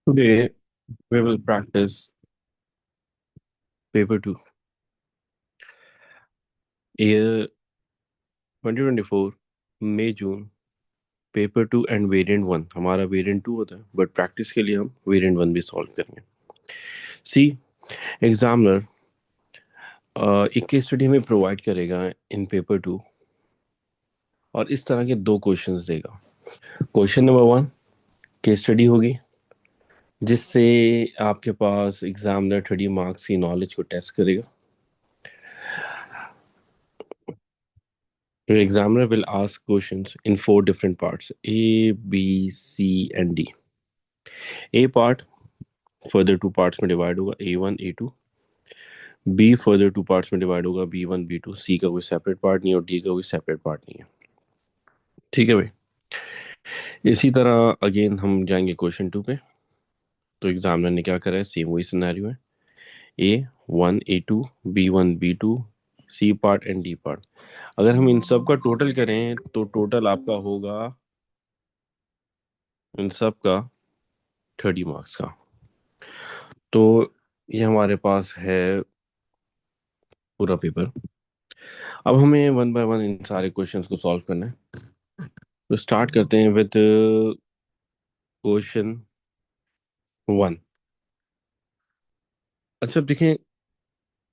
Today we will practice paper 2, year 2024, May June, paper 2 end variant 1। हमारा variant 2 होता है but practice के लिए हम वेरिएंट 1 भी सॉल्व करेंगे। सी एग्जामिनर एक केस स्टडी हमें प्रोवाइड करेगा इन पेपर 2 और इस तरह के दो क्वेश्चंस देगा। क्वेश्चन नंबर 1 केस स्टडी होगी जिससे आपके पास एग्जामिनर 30 मार्क्स की नॉलेज को टेस्ट करेगा। The examiner will ask questions in four different parts: A, B, C, and D. A part further two parts में डिवाइड होगा, A1 A2। B further two parts में divide होगा, B1 B2। C का कोई separate part नहीं है और D का कोई सेपरेट पार्ट नहीं है। ठीक है भाई। इसी तरह अगेन हम जाएंगे क्वेश्चन 2 पे। तो एग्जामिनर ने क्या करा है, सेम वही सिनेरियो है। A1 A2 B1 B2 C part and D part. अगर हम इन सब का टोटल करें तो टोटल आपका होगा इन सब का 30 मार्क्स का। तो ये हमारे पास है पूरा पेपर। अब हमें वन बाय वन इन सारे क्वेश्चंस को सॉल्व करना है। तो स्टार्ट करते हैं विद क्वेश्चन 1। अच्छा अब देखें,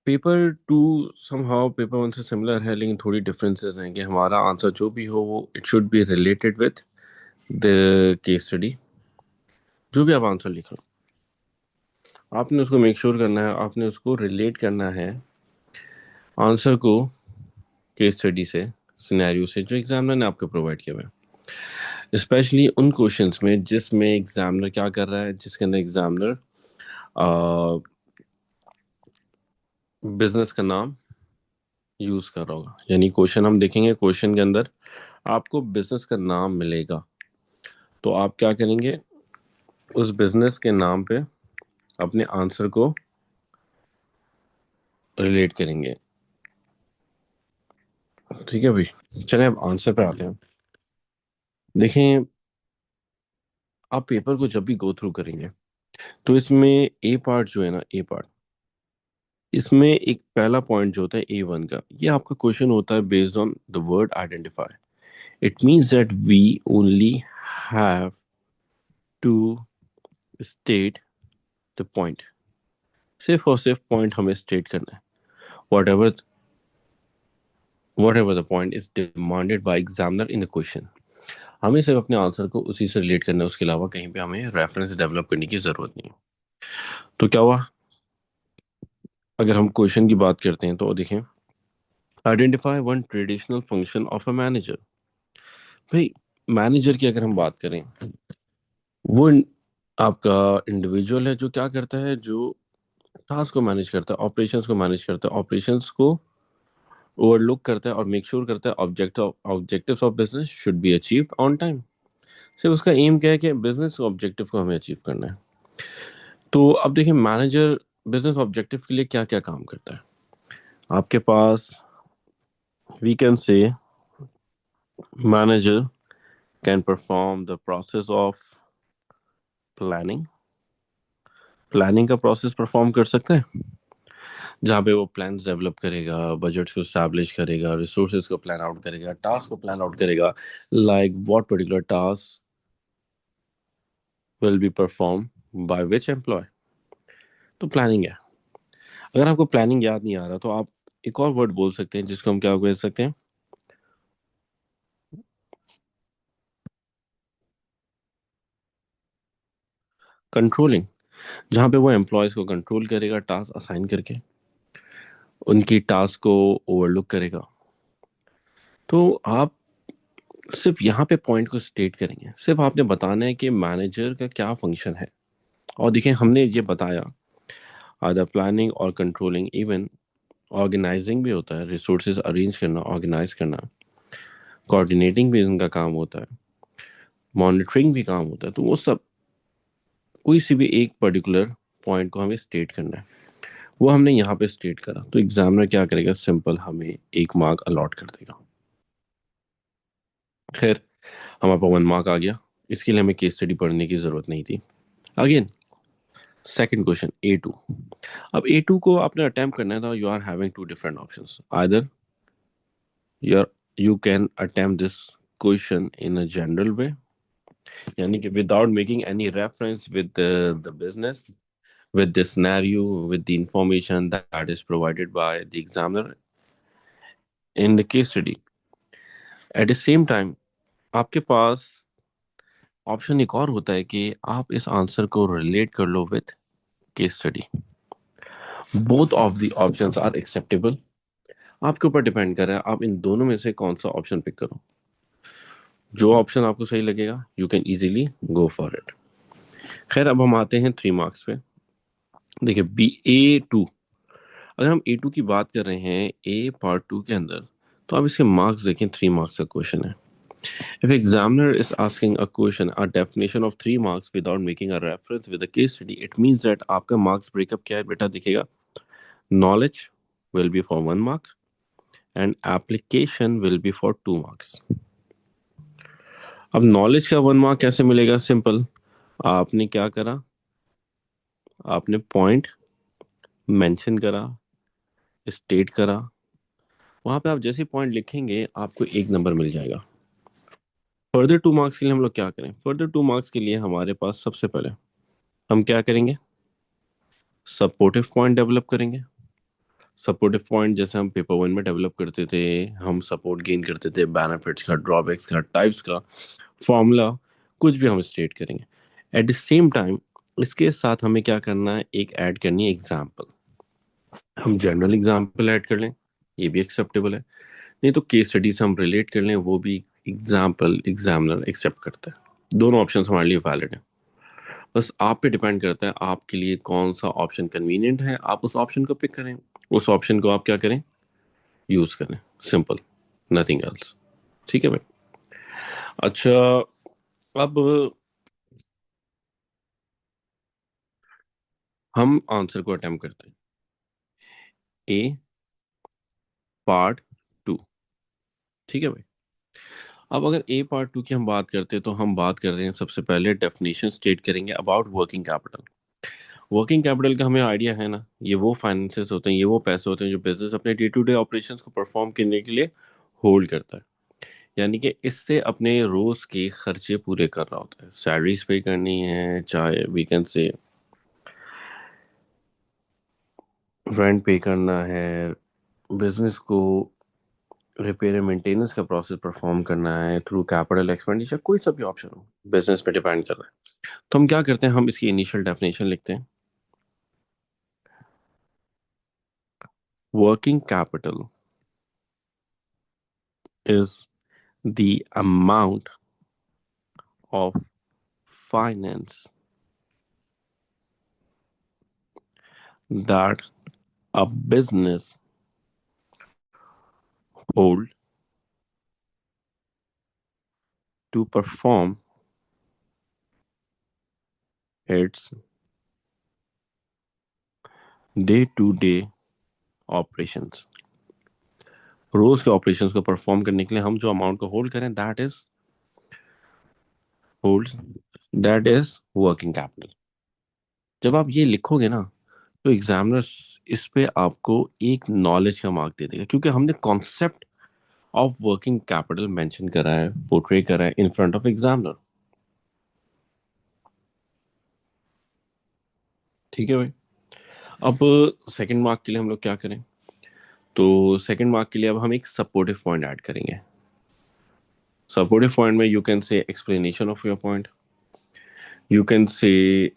पेपर 2 समहाउ पेपर 1 से सिमिलर है लेकिन थोड़ी डिफरेंसेस हैं कि हमारा आंसर जो भी हो वो it should be related with the case study. जो भी आप आंसर लिख लो आपने उसको मेक श्योर करना है, आपने उसको रिलेट करना है आंसर को केस स्टडी से, सिनेरियो से जो एग्जामिनर ने आपको प्रोवाइड किया हुआ है। स्पेशली उन क्वेश्चंस में जिसमें एग्जामिनर क्या कर रहा है, जिसके अंदर एग्जामिनर बिजनेस का नाम यूज कर रहा होगा। यानी क्वेश्चन हम देखेंगे, क्वेश्चन के अंदर आपको बिजनेस का नाम मिलेगा तो आप क्या करेंगे, उस बिजनेस के नाम पे अपने आंसर को रिलेट करेंगे। ठीक है भाई, चलें अब आंसर पे आते हैं। देखें, आप पेपर को जब भी गो थ्रू करेंगे तो इसमें ए पार्ट जो है ना, ए पार्ट, इसमें एक पहला पॉइंट जो होता है A1 का, ये आपका क्वेश्चन होता है based on the word identify. It means that we only have to state the point. सिर्फ और सिर्फ पॉइंट हमें स्टेट करना है। Whatever whatever the point is demanded by examiner in the question, हमें सिर्फ अपने आंसर को उसी से रिलेट करना है। उसके अलावा कहीं पे हमें रेफरेंस डेवलप करने की जरूरत नहीं है। तो क्या हुआ, अगर हम क्वेश्चन की बात करते हैं तो देखें, identify one traditional function of a manager. भाई मैनेजर की अगर हम बात करें, वो आपका इंडिविजुअल है जो क्या करता है, जो टास्क को मैनेज करता है, ऑपरेशंस को मैनेज करता है, ऑपरेशंस को ओवरलुक करता है और मेक श्योर करता है objectives of business should be achieved on time. सिर्फ उसका एम क्या है कि बिजनेस ऑब्जेक्टिव को हमें अचीव करना है। तो अब देखिए, मैनेजर बिजनेस ऑब्जेक्टिव के लिए क्या क्या काम करता है। आपके पास we can say manager can perform the process of planning. Planning का प्रोसेस परफॉर्म कर सकते हैं, जहाँ पे वो प्लान्स डेवलप करेगा, बजट्स को स्टैब्लिश करेगा, रिसोर्सेज को प्लान आउट करेगा, टास्क को प्लान आउट करेगा, like what particular task will be perform by which employ. तो प्लानिंग है। अगर आपको प्लानिंग याद नहीं आ रहा तो आप एक और वर्ड बोल सकते हैं जिसको हम क्या कह सकते हैं, कंट्रोलिंग। जहाँ पे वो एम्प्लॉयज को कंट्रोल करेगा, टास्क असाइन करके उनकी टास्क को ओवरलुक करेगा। तो आप सिर्फ यहाँ पे पॉइंट को स्टेट करेंगे, सिर्फ आपने बताना है कि मैनेजर का क्या फंक्शन है। और देखिए, हमने ये बताया आदर प्लानिंग और कंट्रोलिंग, इवन ऑर्गेनाइजिंग भी होता है, रिसोर्सेज अरेंज करना, ऑर्गेनाइज करना, कोऑर्डिनेटिंग भी उनका काम होता है, मॉनिटरिंग भी काम होता है। तो वो सब कोई सी भी एक पर्टिकुलर पॉइंट को हमें स्टेट करना है, वो हमने यहाँ पे स्टेट करा तो एग्जामिनर क्या करेगा, सिंपल हमें 1 मार्क अलॉट कर देगा। खैर, हमारे पास 1 मार्क आ गया, इसके लिए हमें केस स्टडी पढ़ने की जरूरत नहीं थी। Again second question A2। अब A2 को आपने अटेम्प्ट करना है तो you are having two different options. Either you you can attempt this question in a general way, यानी कि without making any reference with the business, with the scenario, with the information that is provided by the examiner in the case study. At the same time, आपके पास option एक और होता है कि आप इस आंसर को रिलेट कर लो with case study. Both of the options are acceptable. आपके ऊपर डिपेंड कर रहा है आप इन दोनों में से कौन सा ऑप्शन पिक करो। जो ऑप्शन आपको सही लगेगा you can easily go for it. खैर, अब हम आते हैं 3 मार्क्स पे। देखिए, B A2, अगर हम A2 की बात कर रहे हैं A पार्ट 2 के अंदर, तो आप इसके मार्क्स देखें। 3 मार्क्स का क्वेश्चन है। If examiner is asking a question, a definition of 3 marks without making a reference with a case study, it means that आपका marks breakup क्या है बेटा दिखेगा। Knowledge will be for 1 mark and application will be for 2 marks। अब knowledge का 1 mark कैसे मिलेगा? Simple, आपने क्या करा, आपने पॉइंट मेंशन करा, स्टेट करा, वहां पे आप जैसे पॉइंट लिखेंगे आपको 1 नंबर मिल जाएगा। फर्दर 2 मार्क्स के लिए हम लोग क्या करें? फर्दर 2 मार्क्स के लिए हमारे पास सबसे पहले हम क्या करेंगे, सपोर्टिव पॉइंट डेवलप करेंगे। सपोर्टिव पॉइंट जैसे हम पेपर 1 में डेवलप करते थे, हम सपोर्ट गेन करते थे बेनिफिट्स का, ड्रॉबैक्स का, टाइप्स का, फॉर्मूला, कुछ भी हम स्टेट करेंगे। एट द सेम टाइम इसके साथ हमें क्या करना है, एक ऐड करनी है एग्जाम्पल। हम जनरल एग्जाम्पल ऐड कर लें, ये भी एक्सेप्टेबल है। नहीं तो केस स्टडी से हम रिलेट कर लें, वो भी एग्जाम्पल एग्जामिनर एक्सेप्ट करता है। दोनों ऑप्शन हमारे लिए वैलिड है। बस आप पे डिपेंड करता है आपके लिए कौन सा ऑप्शन कन्वीनियंट है, आप उस ऑप्शन को पिक करें, उस ऑप्शन को आप क्या करें, यूज करें। Simple, nothing else. ठीक है भाई। अच्छा, अब हम आंसर को अटेम्प्ट करते हैं। ए पार्ट 2। ठीक है भाई। अब अगर ए पार्ट 2 की हम बात करते हैं तो हम बात कर रहे हैं, सबसे पहले डेफिनेशन स्टेट करेंगे about working capital. Working capital का हमें आइडिया है ना, ये वो फाइनेंसेस होते हैं, ये वो पैसे होते हैं जो बिजनेस अपने डे टू डे ऑपरेशंस को परफॉर्म करने के लिए होल्ड करता है। यानी कि इससे अपने रोज के खर्चे पूरे कर रहा होता है, सैलरीज पे करनी है, चाहे वीकेंड से रेंट पे करना है, बिजनेस को रिपेयर एंड मेंटेनेंस का प्रोसेस परफॉर्म करना है थ्रू कैपिटल एक्सपेंडिचर, कोई सा भी ऑप्शन हो, बिजनेस पे डिपेंड कर रहा है। तो हम क्या करते हैं, हम इसकी इनिशियल डेफिनेशन लिखते हैं। Working capital is the amount of finance that a business hold to perform its day to day operations. रोज के ऑपरेशंस को परफॉर्म करने के लिए हम जो अमाउंट को होल्ड करें, hold that is working capital. जब आप ये लिखोगे ना, तो एग्जामिनर इस पे आपको एक नॉलेज का मार्क दे देगा, क्योंकि हमने concept of working capital mention करा है, पोर्ट्रे करा है इन फ्रंट ऑफ एग्जामिनर। ठीक है भाई। अब सेकंड मार्क के लिए हम लोग क्या करें, तो सेकंड मार्क के लिए अब हम एक सपोर्टिव पॉइंट ऐड करेंगे। सपोर्टिव पॉइंट में you can say explanation of your point, you can say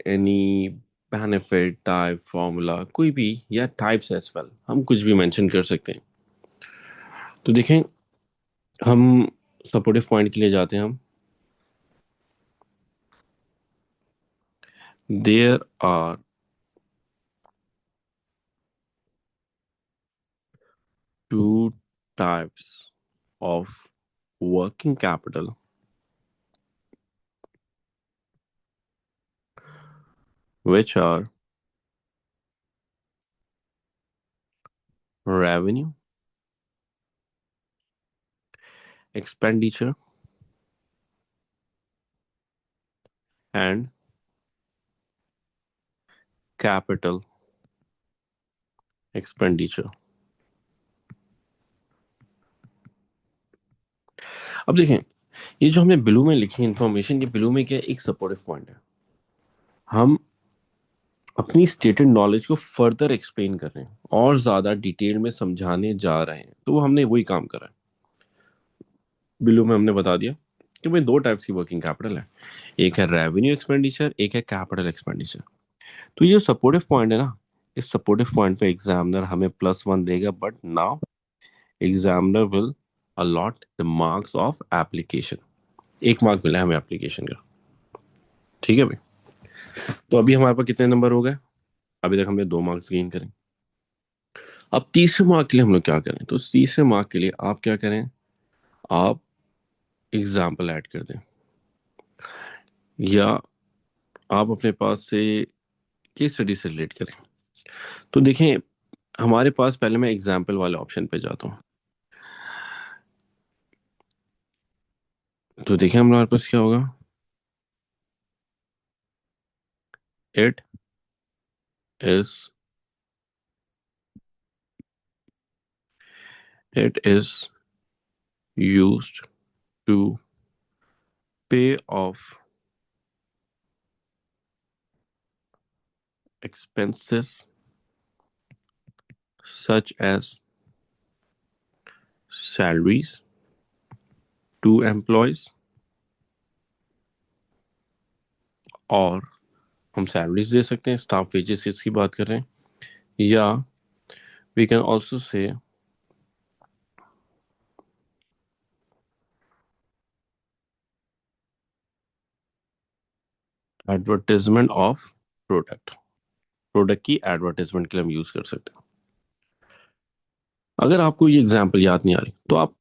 any benefit type formula, कोई भी, या टाइप्स एज वेल, हम कुछ भी मेंशन कर सकते हैं। तो देखें, हम सपोर्टिव पॉइंट के लिए जाते हैं हम। There are two types of working capital which are revenue, expenditure, and capital expenditure. अब देखें, ये जो हमने ब्लू में लिखी इंफॉर्मेशन, ये ब्लू में क्या है, एक सपोर्टिव पॉइंट है। हम अपनी स्टेटेड नॉलेज को फर्दर एक्सप्लेन कर रहे हैं और ज्यादा डिटेल में समझाने जा रहे हैं, तो हमने वही काम करा है। बिलो में हमने बता दिया कि भाई दो टाइप्स की वर्किंग कैपिटल है, एक है रेवेन्यू एक्सपेंडिचर, एक है कैपिटल एक्सपेंडिचर। तो ये सपोर्टिव पॉइंट है ना, इस सपोर्टिव पॉइंट पे एग्जामिनर हमें +1 देगा, but now examiner will allot the marks of application. 1 mark मिला है हमें एप्लीकेशन का। ठीक है भाई, तो अभी हमारे पास कितने नंबर हो गए? अभी तक हमने 2 मार्क्स गेन करें। अब तीसरे मार्क के लिए हम लोग क्या करें? तो तीसरे मार्क के लिए आप क्या करें, आप एग्जाम्पल ऐड कर दें, या आप अपने पास से केस स्टडी से रिलेट करें। तो देखें, हमारे पास पहले मैं एग्जाम्पल वाले ऑप्शन पे जाता हूँ। तो देखें हमारे पास क्या होगा, it is it is used to pay off expenses such as salaries to employees, और हम सैलरीज दे सकते हैं, स्टाफ वेजेस इसकी बात कर रहे हैं, या we can also say advertisement of product. Product की एडवर्टाइजमेंट के लिए हम यूज कर सकते हैं। अगर आपको ये एग्जाम्पल याद नहीं आ रही तो आप,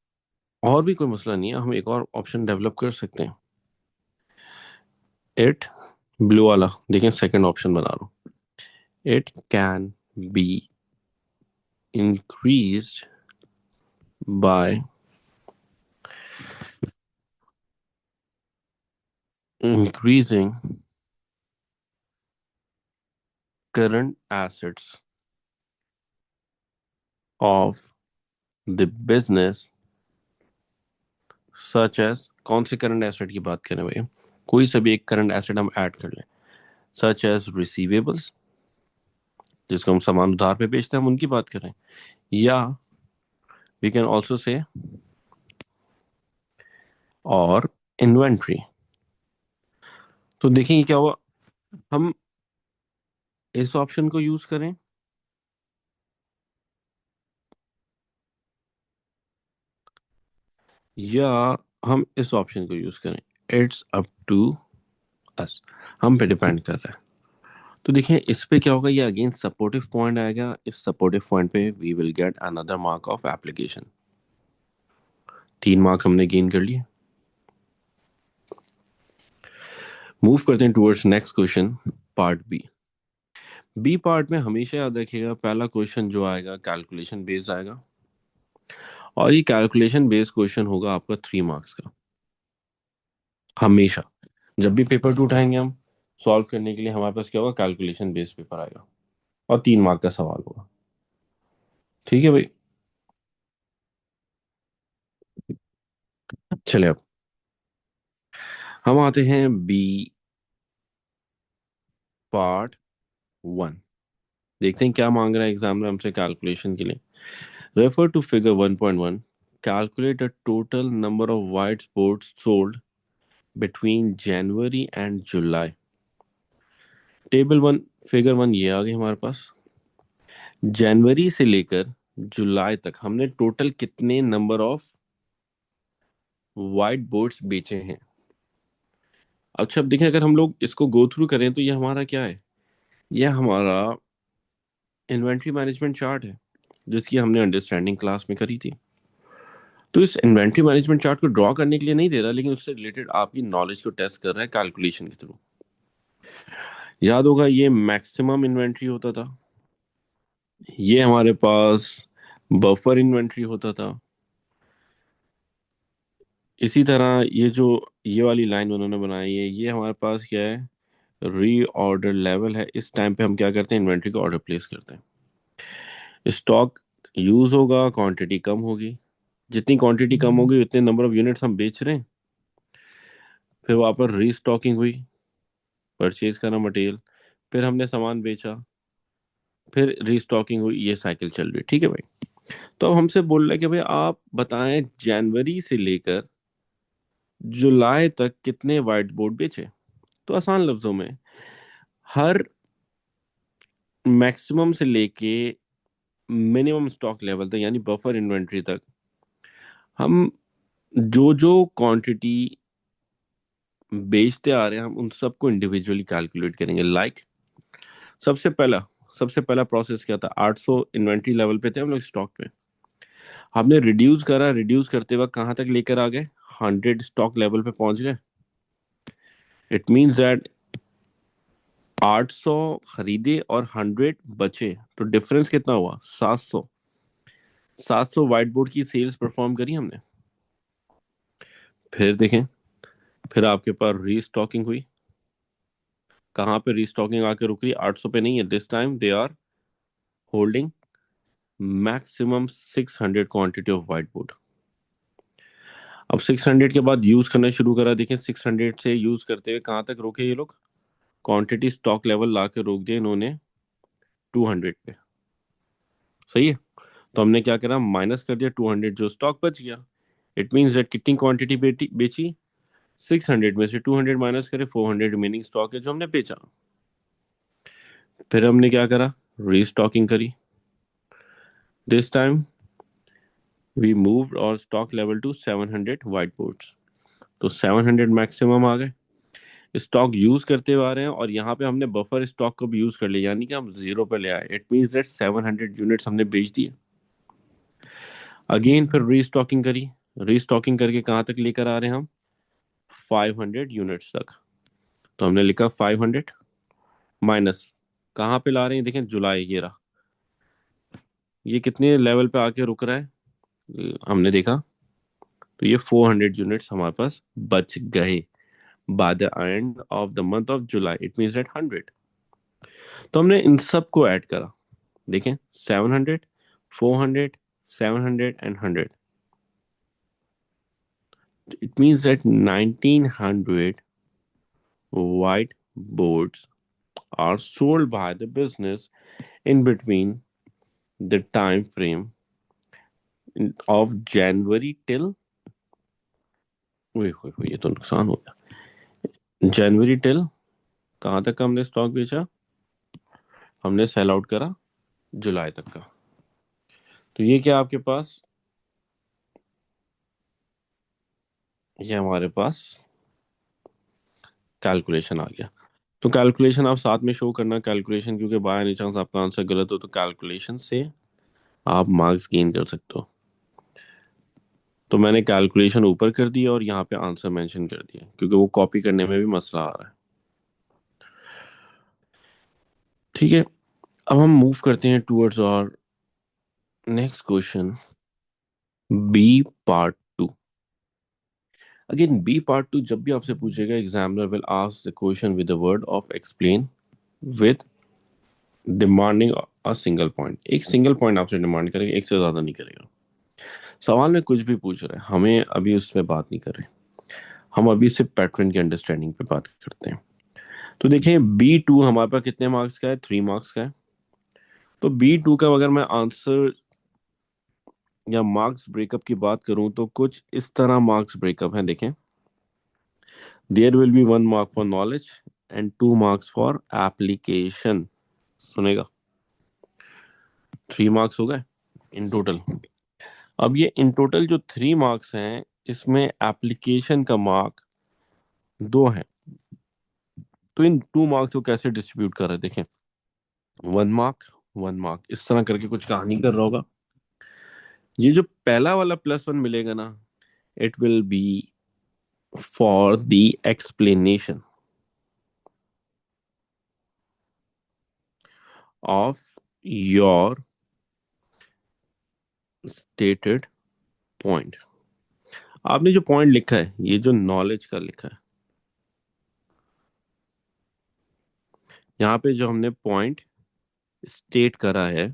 और भी कोई मसला नहीं है, हम एक और ऑप्शन डेवलप कर सकते हैं। इट, ब्लू वाला देखें, सेकंड ऑप्शन बना रहा हूँ। It can be increased by increasing current assets of the business such as, कौन से करंट एसेट की बात करें भैया, कोई सा भी एक करंट एसेट हम ऐड कर लें, सच एज रिसीवेबल्स, जिसको हम सामान उधार पे बेचते हैं, हम उनकी बात करें, या वी कैन ऑल्सो से और इन्वेंट्री। तो देखेंगे क्या हुआ, हम इस ऑप्शन को यूज करें या हम इस ऑप्शन को यूज करें, इट्स अप टू अस, हम पे डिपेंड कर रहा है। तो देखिए इस पे क्या होगा, ये अगेन सपोर्टिव पॉइंट आएगा, इस सपोर्टिव पॉइंट पे we will get another mark of application. 3 mark हमने गेन कर लिए। मूव करते हैं towards next question, part B. B part में हमेशा याद रखिएगा, पहला क्वेश्चन जो आएगा कैलकुलेशन बेस्ड आएगा, और ये कैलकुलेशन बेस्ड क्वेश्चन होगा आपका 3 मार्क्स का। हमेशा जब भी पेपर 2 उठाएंगे हम सॉल्व करने के लिए, हमारे पास क्या होगा, कैलकुलेशन बेस्ड पेपर आएगा और 3 मार्क का सवाल होगा। ठीक है भाई, चले अब हम आते हैं बी पार्ट 1। देखते हैं क्या मांग रहा है एग्जामिनर हमसे कैलकुलेशन के लिए। Refer to figure 1.1, calculate the total number of white boards sold between January and July. Table 1, figure 1 ये आ गई हमारे पास। जनवरी से लेकर जुलाई तक हमने टोटल कितने नंबर ऑफ वाइट बोर्ड्स बेचे हैं। अच्छा अब देखें, अगर हम लोग इसको गो थ्रू करें तो ये हमारा क्या है, ये हमारा इन्वेंट्री मैनेजमेंट चार्ट है, जिसकी हमने अंडरस्टैंडिंग क्लास में करी थी। तो इस इन्वेंट्री मैनेजमेंट चार्ट को ड्रॉ करने के लिए नहीं दे रहा, लेकिन उससे रिलेटेड आपकी नॉलेज को टेस्ट कर रहा है कैलकुलेशन के थ्रू। याद होगा ये मैक्सिमम इन्वेंट्री होता था, ये हमारे पास बफर इन्वेंट्री होता था। इसी तरह ये जो ये वाली लाइन उन्होंने बनाई है, ये हमारे पास क्या है, रीऑर्डर लेवल है, इस टाइम पे हम क्या करते हैं, इन्वेंट्री का ऑर्डर प्लेस करते हैं। स्टॉक यूज होगा, क्वांटिटी कम होगी, जितनी क्वांटिटी कम होगी उतने नंबर ऑफ यूनिट्स हम बेच रहे हैं। फिर वहां पर रीस्टॉकिंग हुई, परचेज करा मटेरियल, फिर हमने सामान बेचा, फिर रीस्टॉकिंग हुई, ये साइकिल चल रही है। ठीक है भाई। तो अब हमसे बोल रहा है कि भाई आप बताएं जनवरी से लेकर जुलाई तक कितने व्हाइट बोर्ड बेचे। तो आसान लफ्जों में, हर मैक्सिमम से लेके मिनिमम स्टॉक लेवल तक, यानी बफर इन्वेंट्री तक, हम जो जो क्वांटिटी बेचते आ रहे हैं हम उन सबको इंडिविजुअली कैलकुलेट करेंगे। सबसे पहला सबसे पहला प्रोसेस क्या था, 800 इन्वेंट्री लेवल पे थे हम लोग स्टॉक पे, हमने रिड्यूस करा, रिड्यूस करते वक्त कहाँ तक लेकर आ गए, 100 स्टॉक लेवल पे पहुंच गए। इट मीन्स दैट 800 खरीदे और 100 बचे, तो डिफरेंस कितना हुआ, 700 व्हाइट बोर्ड की सेल्स परफॉर्म करी हमने। फिर देखें, फिर आपके पास रीस्टॉकिंग हुई, कहाँ पे रीस्टॉकिंग आके रुक रही, 800 पे नहीं है, this time they are holding maximum 600 quantity of white board. अब 600 के बाद यूज करना शुरू करा, देखें 600 से यूज करते हुए कहाँ तक रोके ये लोग, क्वांटिटी स्टॉक लेवल ला के रोक दिया इन्होंने 200 पे। सही है। तो हमने क्या करा, माइनस कर दिया 200, जो स्टॉक बच गया। इट मीन्स दैट कितनी क्वांटिटी बेची, 600 में से 200 माइनस करे, 400 रिमेनिंग स्टॉक है जो हमने बेचा। फिर हमने क्या करा, रीस्टॉकिंग करी, this time we moved our stock level to 700 white boards. तो 700 मैक्सिमम आ गए, स्टॉक यूज करते हुए आ रहे हैं, और यहाँ पे हमने बफर स्टॉक को भी यूज कर लिया, यानी कि हम जीरो पे ले आए। इट मीन्स दैट 700 यूनिट्स हमने बेच दिए। अगेन फिर रीस्टॉकिंग करी, रीस्टॉकिंग करके कहाँ तक लेकर आ रहे हैं हम, 500 यूनिट्स तक। तो हमने लिखा 500 माइनस, कहाँ पे ला रहे हैं, देखें जुलाई, ये रहा, ये कितने लेवल पे आके रुक रहा है, हमने देखा, तो ये 400 यूनिट्स हमारे पास बच गए by the end of the month of July. It means that 100। तो हमने इन सब को ऐड करा, देखें 700, 400, 700 and 100। It means that 1900 white boards are sold by the business in between the time frame of January till, ओए होए होए, ये तो नुकसान हो गया, जनवरी टिल कहाँ तक का हमने स्टॉक बेचा, हमने सेल आउट करा जुलाई तक का। तो ये क्या आपके पास, ये हमारे पास कैलकुलेशन आ गया। तो कैलकुलेशन आप साथ में शो करना, कैलकुलेशन, क्योंकि बाय एनी चांस आपका आंसर गलत हो तो कैलकुलेशन से आप मार्क्स गेन कर सकते हो। तो मैंने कैलकुलेशन ऊपर कर दिया और यहाँ पे आंसर मेंशन कर दिया, क्योंकि वो कॉपी करने में भी मसला आ रहा है। ठीक है, अब हम मूव करते हैं towards our next question, B part two. Again B part two जब भी आपसे पूछेगा, examiner will ask the question with the word of explain with demanding a single point. एक सिंगल पॉइंट आपसे डिमांड करेगा, एक से ज्यादा नहीं करेगा। सवाल में कुछ भी पूछ रहे हैं, हमें अभी उसमें बात नहीं कर रहे, हम अभी सिर्फ पैटर्न की अंडरस्टैंडिंग पे बात करते हैं। तो देखें बी टू हमारे पास कितने मार्क्स का है, 3 मार्क्स का है। तो बी टू का अगर मैं आंसर या मार्क्स ब्रेकअप की बात करूं तो कुछ इस तरह मार्क्स ब्रेकअप है, देखें, there will be 1 mark for knowledge and 2 marks for application. सुनेगा, 3 मार्क्स हो गए इन टोटल। अब ये इन टोटल जो 3 मार्क्स हैं, इसमें एप्लीकेशन का मार्क 2 है। तो इन 2 मार्क्स को कैसे डिस्ट्रीब्यूट कर रहे हैं, देखें, 1 मार्क, 1 मार्क, इस तरह करके कुछ कहानी कर रहा होगा। ये जो पहला वाला +1 मिलेगा ना, it will be for the explanation of your stated point. आपने जो पॉइंट लिखा है, ये जो नॉलेज का लिखा है, यहाँ पे जो हमने पॉइंट स्टेट करा है,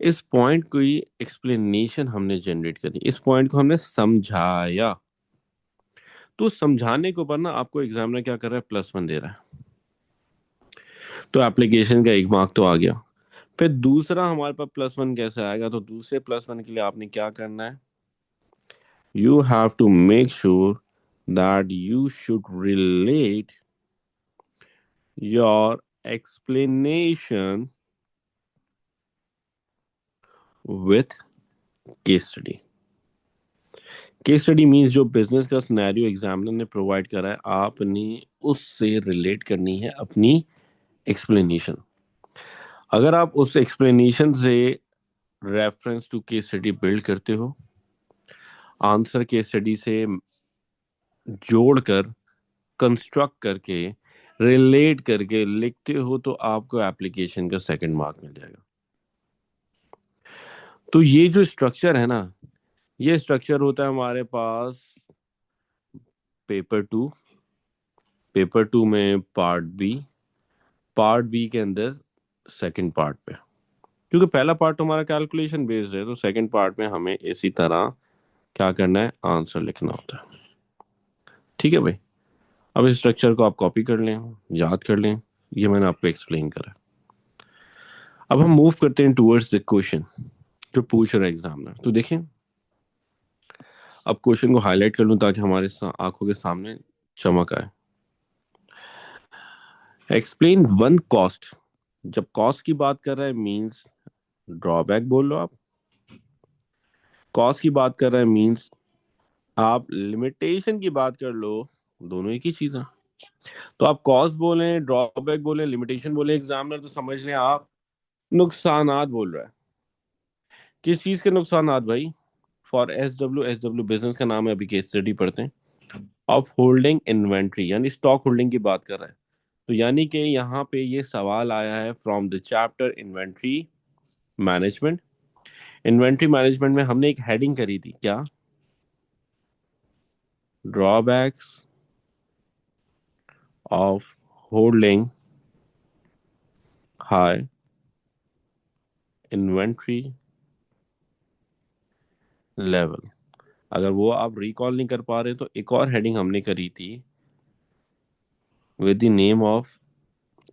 इस पॉइंट की एक्सप्लेनेशन हमने जनरेट करी, इस पॉइंट को हमने समझाया। तो समझाने के ऊपर ना आपको एग्जामिनर क्या कर रहा है, +1 दे रहा है। तो एप्लीकेशन का 1 मार्क तो आ गया। फिर दूसरा हमारे पास +1 कैसे आएगा, तो दूसरे +1 के लिए आपने क्या करना है, you have to make sure that you should relate your explanation with case study. Case study means जो बिजनेस का सिनेरियो एग्जामिनर ने प्रोवाइड करा है, आपने उससे रिलेट करनी है अपनी एक्सप्लेनेशन। अगर आप उस एक्सप्लेनेशन से reference to case study build करते हो, आंसर केस स्टडी से जोड़कर, कंस्ट्रक्ट करके, रिलेट करके लिखते हो, तो आपको एप्लीकेशन का 2nd मार्क मिल जाएगा। तो ये जो स्ट्रक्चर है ना, ये स्ट्रक्चर होता है हमारे पास पेपर 2। पेपर 2 में पार्ट बी के अंदर 2nd पार्ट पे, क्योंकि पहला पार्ट हमारा कैलकुलेशन बेस्ड है, तो 2nd पार्ट में हमें इसी तरह क्या करना है, आंसर लिखना होता है। ठीक है भाई। अब इस स्ट्रक्चर को आप कॉपी कर लें, याद कर लें, ये मैंने आपको एक्सप्लेन करा। अब हम मूव करते हैं टूवर्ड्स द क्वेश्चन जो पूछ रहा है एग्जामिनर। तो देखें, अब क्वेश्चन को हाईलाइट कर लूं ताकि हमारे आंखों के सामने चमक आए। Explain one cost. जब कॉस्ट की बात कर रहा है मींस ड्रॉबैक बोल लो आप। कॉस्ट की बात कर रहा है मींस आप लिमिटेशन की बात कर लो, दोनों एक ही चीज है। तो आप कॉस्ट बोले, ड्रॉबैक बोले, लिमिटेशन बोले, एग्जामिनर तो समझ लें आप नुकसानात बोल रहा है। किस चीज के नुकसानात भाई, फॉर एस डब्ल्यू बिजनेस का नाम है, अभी केस स्टडी पढ़ते हैं। ऑफ होल्डिंग इन्वेंट्री यानी स्टॉक होल्डिंग की बात कर रहा है। तो यानी कि यहाँ पे ये सवाल आया है from the chapter inventory management. Inventory management में हमने एक हेडिंग करी थी क्या, drawbacks of holding high inventory level. अगर वो आप रिकॉल नहीं कर पा रहे तो एक और हेडिंग हमने करी थी with the name of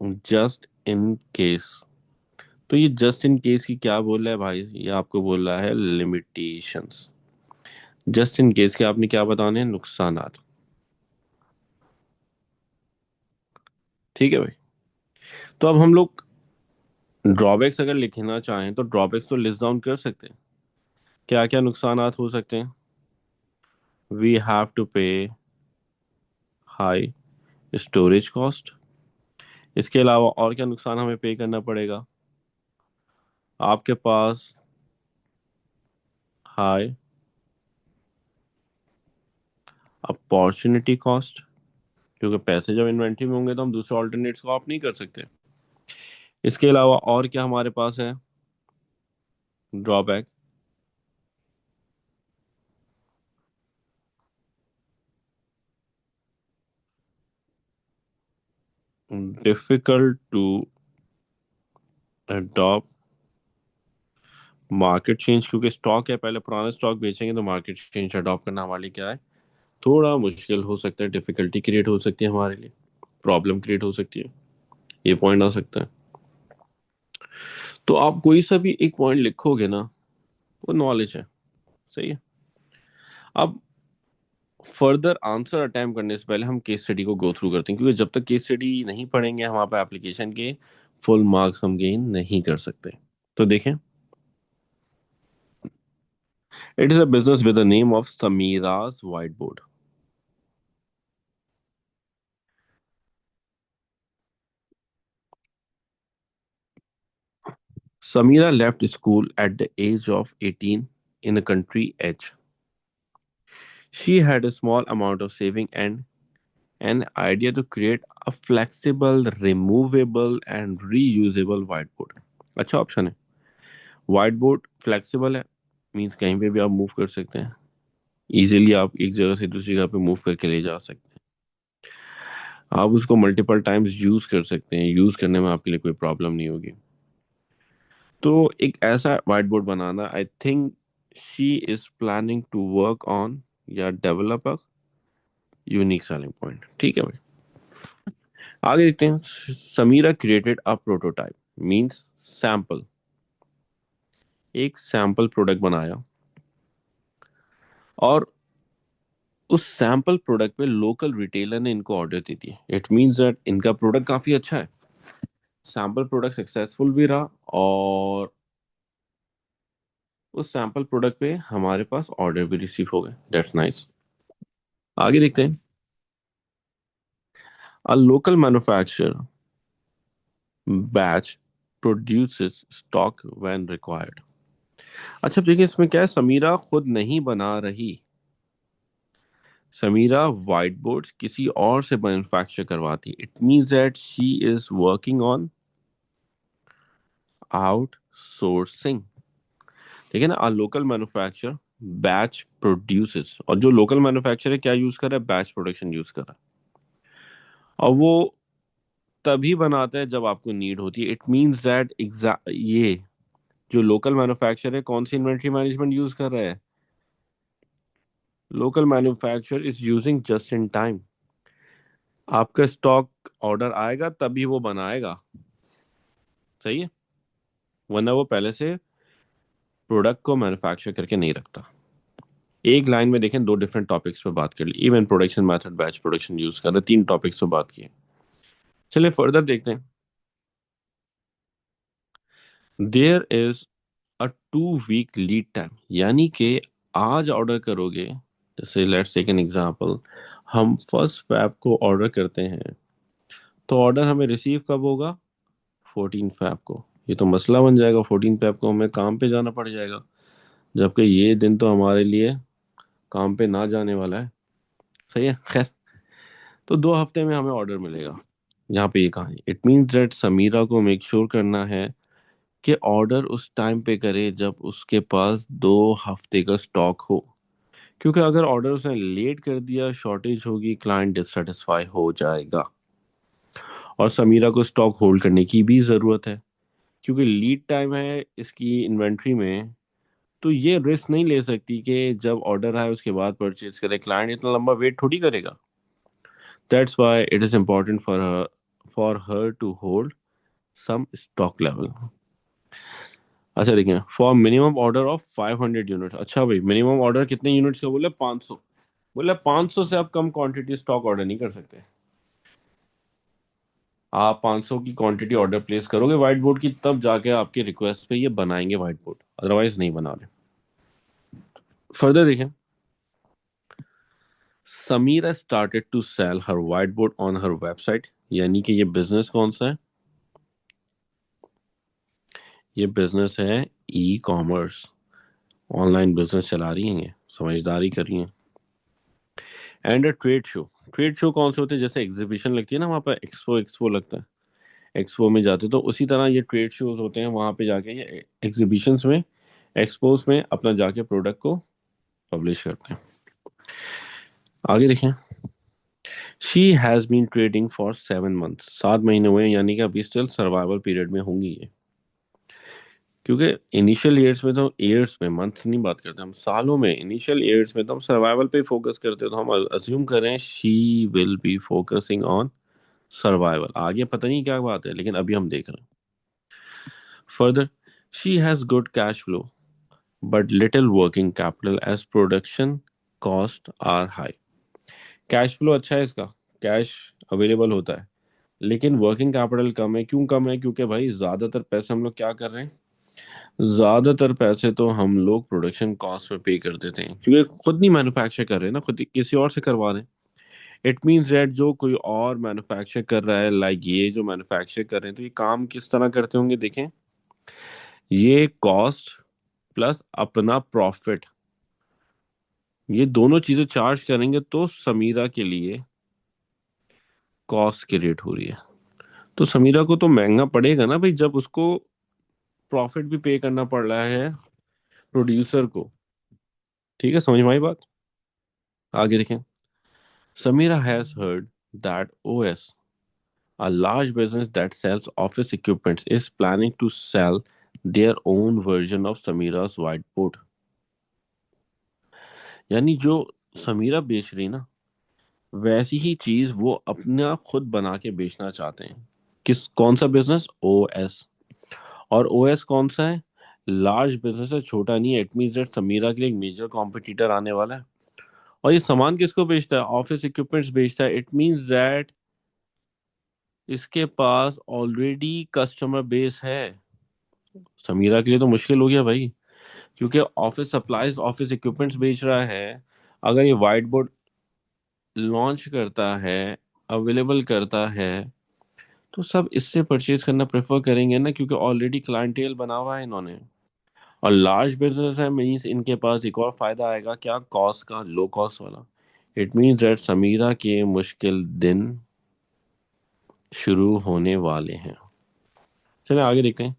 just in case. तो ये जस्ट इन केस की क्या बोल रहा है भाई, ये आपको बोल रहा है लिमिटेशंस। जस्ट इन केस के आपने क्या बताने हैं, नुकसानात। ठीक है भाई। तो अब हम लोग ड्रॉबैक्स अगर लिखना चाहें तो ड्रॉबैक्स तो लिस्ट डाउन कर सकते हैं। क्या क्या नुकसानात हो सकते हैं, वी हैव टू पे हाई स्टोरेज कॉस्ट। इसके अलावा और क्या नुकसान हमें पे करना पड़ेगा, आपके पास हाई अपॉर्चुनिटी कॉस्ट, क्योंकि पैसे जब इन्वेंट्री में होंगे तो हम दूसरे ऑल्टरनेट्स को ऑफ नहीं कर सकते। इसके अलावा और क्या हमारे पास है drawback, difficult to adopt market change, क्योंकि स्टॉक है, पहले पुराना स्टॉक बेचेंगे तो मार्केट चेंज अडॉप्ट करना हमारे लिए क्या है, थोड़ा मुश्किल हो सकता है, डिफिकल्टी क्रिएट हो सकती है हमारे लिए, प्रॉब्लम क्रिएट हो सकती है, ये पॉइंट आ सकता है। तो आप कोई सा भी एक पॉइंट लिखोगे ना, वो नॉलेज है, सही है। अब फर्दर आंसर अटेम्प्ट करने से पहले हम केस स्टडी को गो थ्रू करते हैं, क्योंकि जब तक केस स्टडी नहीं पढ़ेंगे हम आप एप्लीकेशन के फुल मार्क्स हम गेन नहीं कर सकते। तो देखें, it is a business with the name of Samira's white board. Samira left school at the age of 18 in a country edge. She had a small amount of saving and an idea to create a flexible, removable and reusable whiteboard. अच्छा option है, white board flexible है, means कहीं पे भी आप move कर सकते हैं, इजीली आप एक जगह से दूसरी जगह पे मूव करके ले जा सकते हैं। आप उसको मल्टीपल टाइम्स यूज कर सकते हैं, यूज करने में आपके लिए कोई प्रॉब्लम नहीं होगी। तो एक ऐसा व्हाइट बोर्ड बनाना, I think she is planning to work on या develop a unique selling point. ठीक है भाई, आगे देखते हैं। Samira created a prototype, means sample, एक सैंपल प्रोडक्ट बनाया, और उस सैंपल प्रोडक्ट पे लोकल रिटेलर ने इनको ऑर्डर दे दिया। इट मींस दैट इनका प्रोडक्ट काफी अच्छा है, सैंपल प्रोडक्ट सक्सेसफुल भी रहा, और उस सैंपल प्रोडक्ट पे हमारे पास ऑर्डर भी रिसीव हो गए। That's nice. आगे देखते हैं। A local manufacturer batch produces stock when required. अच्छा, अब देखिए इसमें क्या है, समीरा खुद नहीं बना रही। समीरा व्हाइट बोर्ड किसी और से मैन्युफैक्चर करवाती। It means that she is working on outsourcing. ठीक है ना। आ लोकल मैन्युफैक्चर बैच प्रोड्यूसेस, और जो लोकल मैन्युफैक्चर है क्या यूज कर रहा है, बैच प्रोडक्शन यूज कर रहा है, और वो तभी बनाता है जब आपको नीड होती है। इट मींस दैट ये जो लोकल मैन्युफैक्चर है कौन सी इन्वेंट्री मैनेजमेंट यूज कर रहा है, local manufacture is using just in time. आपका स्टॉक ऑर्डर आएगा तभी वो बनाएगा, सही है, वरना वो पहले से प्रोडक्ट को मैन्युफैक्चर करके नहीं रखता। एक लाइन में देखें, दो डिफरेंट टॉपिक्स पे बात कर ली, even production method, batch production use कर रहे, तीन टॉपिक्स पे बात की। चलिए फर्दर देखते हैं। There is a 2 week lead time, यानी कि आज ऑर्डर करोगे, जैसे लेट्स टेक एन एग्जांपल, हम 1 फैब को ऑर्डर करते हैं, तो ऑर्डर हमें रिसीव कब होगा, 14 फैब को। ये तो मसला बन जाएगा, 14 फैब को हमें काम पे जाना पड़ जाएगा, जबकि ये दिन तो हमारे लिए काम पे ना जाने वाला है। सही है, खैर। तो 2 हफ्ते में हमें ऑर्डर मिलेगा। यहाँ पे ये कहानी, इट मीन्स दैट समीरा को मेक श्योर करना है कि ऑर्डर उस टाइम पे करे जब उसके पास 2 हफ्ते का स्टॉक हो, क्योंकि अगर ऑर्डर उसने लेट कर दिया, शॉर्टेज होगी, क्लाइंट डिससेटिस्फाई हो जाएगा, और समीरा को स्टॉक होल्ड करने की भी ज़रूरत है, क्योंकि लीड टाइम है इसकी इन्वेंट्री में। तो ये रिस्क नहीं ले सकती कि जब ऑर्डर आए उसके बाद परचेज करे, क्लाइंट इतना लंबा वेट थोड़ी करेगा। That's why it is important for her to hold some stock level. अच्छा देखिए, for minimum order of 500 units. अच्छा भाई, मिनिमम ऑर्डर कितने यूनिट्स का बोले, 500। बोले 500 से आप कम क्वांटिटी स्टॉक ऑर्डर नहीं कर सकते। आप 500 की क्वांटिटी ऑर्डर प्लेस करोगे व्हाइट बोर्ड की, तब जाके आपके रिक्वेस्ट पे ये बनाएंगे व्हाइट बोर्ड, अदरवाइज नहीं बना रहे। फर्दर देखें। Sameera started to sell her white board on her website, यानी कि ये बिजनेस कौन सा है, ये बिजनेस है ई कॉमर्स, ऑनलाइन बिजनेस चला रही हैं, ये समझदारी कर रही हैं। And a trade show, trade show कौन से होते हैं, जैसे एग्जीबिशन लगती है ना, वहाँ पर एक्सपो एक्सपो लगता है, एक्सपो में जाते, तो उसी तरह ये ट्रेड शोज होते हैं, वहाँ पे जाके ये एग्जीबिशंस में, एक्सपोज में अपना जाके प्रोडक्ट को पब्लिश करते हैं। आगे देखें। She has been trading for 7 months, 7 महीने हुए हैं, यानी कि अभी स्टिल सर्वाइवल पीरियड में होंगी ये, क्योंकि इनिशियल ईयर्स में तो, ईयर्स में, मंथ्स नहीं बात करते हम, सालों में, इनिशियल ईयर्स में तो हम सर्वाइवल पे फोकस करते हैं, तो हम अज्यूम करें she will be focusing on survival. आगे पता नहीं क्या बात है, लेकिन अभी हम देख रहे हैं। Further, she has good cash flow but little working capital as production cost are high. Cash flow अच्छा है इसका, कैश अवेलेबल होता है, लेकिन वर्किंग कैपिटल कम है। क्यों कम है, क्योंकि भाई ज्यादातर पैसे हम लोग क्या कर रहे हैं, ज्यादातर पैसे तो हम लोग प्रोडक्शन कॉस्ट में पे कर देते हैं, क्योंकि खुद नहीं मैन्युफैक्चर कर रहे हैं ना, खुद किसी और से करवा रहे हैं। इट मीन्स दैट जो कोई और मैन्युफैक्चर कर रहा है, लाइक ये जो मैन्युफैक्चर कर रहे हैं, तो ये काम किस तरह करते होंगे, देखें, ये कॉस्ट प्लस अपना प्रॉफिट, ये दोनों चीजें चार्ज करेंगे, तो समीरा के लिए कॉस्ट क्रिएट हो रही है। तो समीरा को तो महंगा पड़ेगा ना भाई, जब उसको प्रॉफिट भी पे करना पड़ रहा है प्रोड्यूसर को। ठीक है, समझ में आई बात। आगे देखें। Sameera has heard that OS, a large business that sells office equipment, is planning to sell their own version of Samira's whiteboard. यानी जो समीरा बेच रही ना, वैसी ही चीज वो अपना खुद बना के बेचना चाहते हैं। किस कौन सा बिजनेस? ओएस। और ओएस कौन सा है? लार्ज बिजनेस है, छोटा नहीं है। इट मींस दैट समीरा के लिए एक मेजर कॉम्पिटिटर आने वाला है। और ये सामान किसको बेचता है? ऑफिस इक्विपमेंट्स बेचता है। इट मींस दैट इसके पास ऑलरेडी कस्टमर बेस है। समीरा के लिए तो मुश्किल हो गया भाई, क्योंकि ऑफिस सप्लाईज, ऑफिस इक्विपमेंट्स बेच रहा है। अगर ये व्हाइट बोर्ड लॉन्च करता है, अवेलेबल करता है, तो सब इससे परचेज करना प्रेफर करेंगे ना, क्योंकि ऑलरेडी क्लाइंटेल बना हुआ है इन्होंने। और लार्ज बिजनेस है, मीन्स इनके पास एक और फायदा आएगा, क्या? कॉस्ट का, लो कॉस्ट वाला। इट मीन्स दैट समीरा के मुश्किल दिन शुरू होने वाले हैं। चलिए आगे देखते हैं।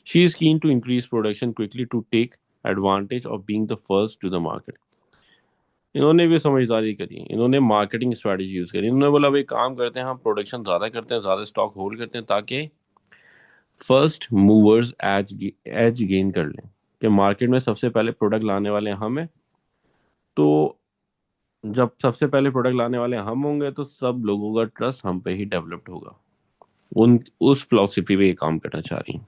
She is keen to increase production quickly to take advantage of being the first to the market. इन्होंने भी समझदारी करी, इन्होंने मार्केटिंग स्ट्रेटेजी यूज करी। इन्होंने बोला भाई काम करते हैं, हम प्रोडक्शन ज्यादा करते हैं, ज्यादा स्टॉक होल्ड करते हैं, ताकि first movers edge edge gain कर लें, कि मार्केट में सबसे पहले प्रोडक्ट लाने वाले हम हैं। तो जब सबसे पहले प्रोडक्ट लाने वाले हम होंगे, तो सब लोगों का ट्रस्ट हम पे ही डेवलप्ड होगा। उन उस फिलॉसफी पे ये काम करना चाह रही हैं।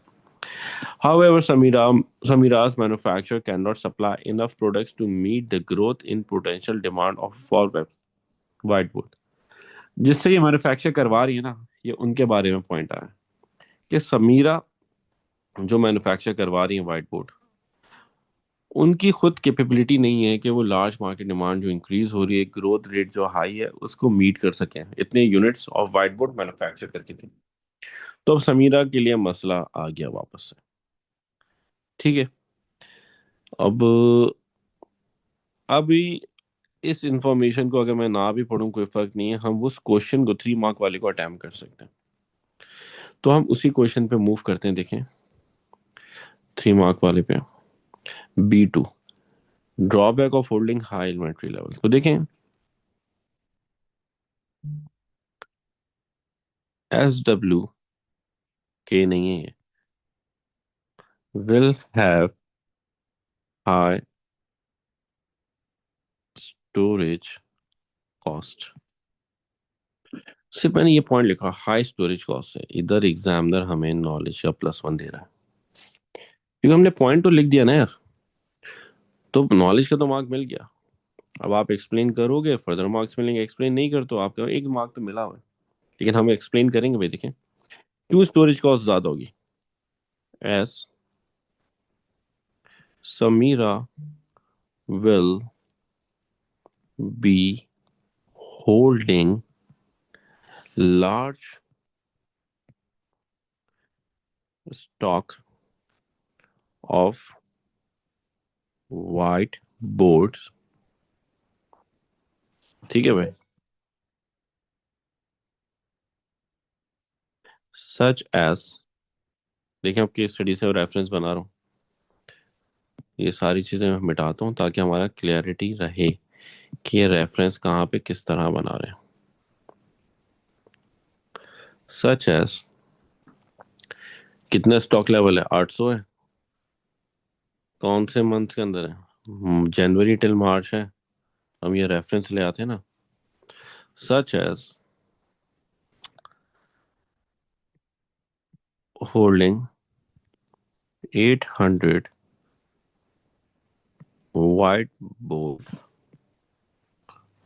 However, Samira's manufacturer cannot supply enough products to meet the growth in potential demand of for whiteboard। जिससे ये मैन्युफैक्चर करवा रही है ना, ये उनके बारे में पॉइंट आया कि समीरा जो मैन्युफैक्चर करवा रही है व्हाइट बोर्ड, उनकी खुद कैपेबिलिटी नहीं है कि वो लार्ज मार्केट डिमांड जो इंक्रीज हो रही है, ग्रोथ रेट जो हाई है, उसको मीट कर सकें इतने units of white board manufacture करके थे। तो अब समीरा के लिए मसला आ गया वापस से। ठीक है। अब अभी इस इंफॉर्मेशन को अगर मैं ना भी पढूं कोई फर्क नहीं है, हम उस क्वेश्चन को 3 मार्क वाले को अटेम्प्ट कर सकते हैं। तो हम उसी क्वेश्चन पे मूव करते हैं। देखें 3 मार्क वाले पे, B2, drawback of holding high inventory level. तो देखें SWK नहीं है ये, will have high storage cost. सिर्फ मैंने ये पॉइंट लिखा, हाई स्टोरेज कॉस्ट है। इधर एग्जामिनर हमें नॉलेज का +1 दे रहा है, क्योंकि हमने पॉइंट तो लिख दिया ना यार। तो नॉलेज का तो मार्क मिल गया। अब आप एक्सप्लेन करोगे, फर्दर मार्क्स मिलेंगे। एक्सप्लेन नहीं कर तो आपका 1 मार्क तो मिला हुआ है। लेकिन हम एक्सप्लेन करेंगे भाई। देखें क्यों स्टोरेज कॉस्ट ज्यादा होगी। As Sameera will be holding large stock of white boards. ठीक है भाई। सच एस, देखिए आपकी स्टडी से रेफरेंस बना रहा हूँ। ये सारी चीजें मैं मिटाता हूँ ताकि हमारा क्लियरिटी रहे कि ये रेफरेंस कहाँ पे किस तरह बना रहे हैं। सच एस, कितना स्टॉक लेवल है? 800 है। कौन से मंथ के अंदर है? जनवरी टिल मार्च है। हम ये रेफरेंस ले आते हैं ना। Such as holding 800 white board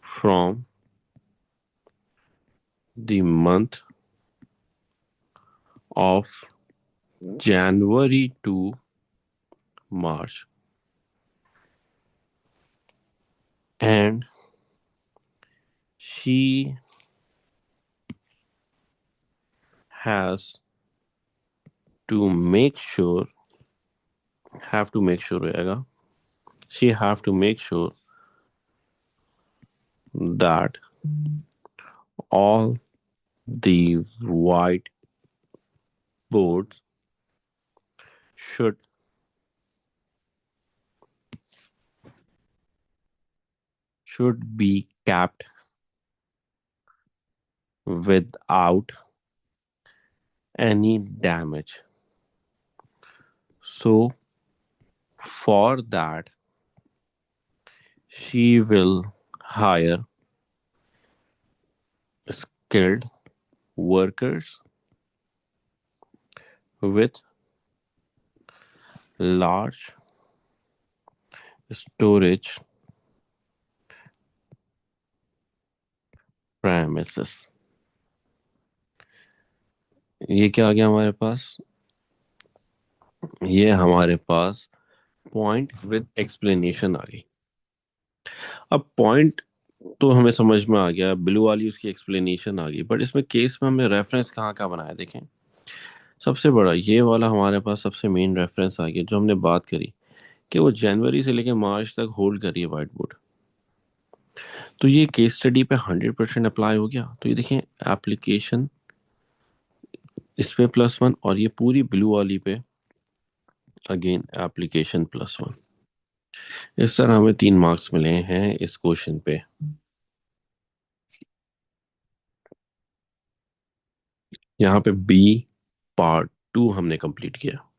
from the month of January to March, and she has to make sure, have to make sure रहेगा, she have to make sure that all the white boards should be kept without any damage. So, for that, she will hire skilled workers with large storage premises. ये क्या आ गया हमारे पास? ये हमारे पास point with explanation आ गई। अब point तो हमें समझ में आ गया, ब्लू वाली उसकी एक्सप्लेनेशन आ गई, बट इसमें केस में हमने रेफरेंस कहाँ का बनाया देखें। सबसे बड़ा ये वाला हमारे पास सबसे मेन रेफरेंस आ गया, जो हमने बात करी कि वो जनवरी से लेकर मार्च तक होल्ड करी है व्हाइट बोर्ड। तो ये केस स्टडी पे 100% अप्लाई हो गया। तो ये देखें, एप्लीकेशन इस पे +1, और ये पूरी ब्लू वाली पे अगेन एप्लीकेशन +1। इस तरह हमें 3 मार्क्स मिले हैं इस क्वेश्चन पे। यहाँ पे बी पार्ट 2 हमने कंप्लीट किया।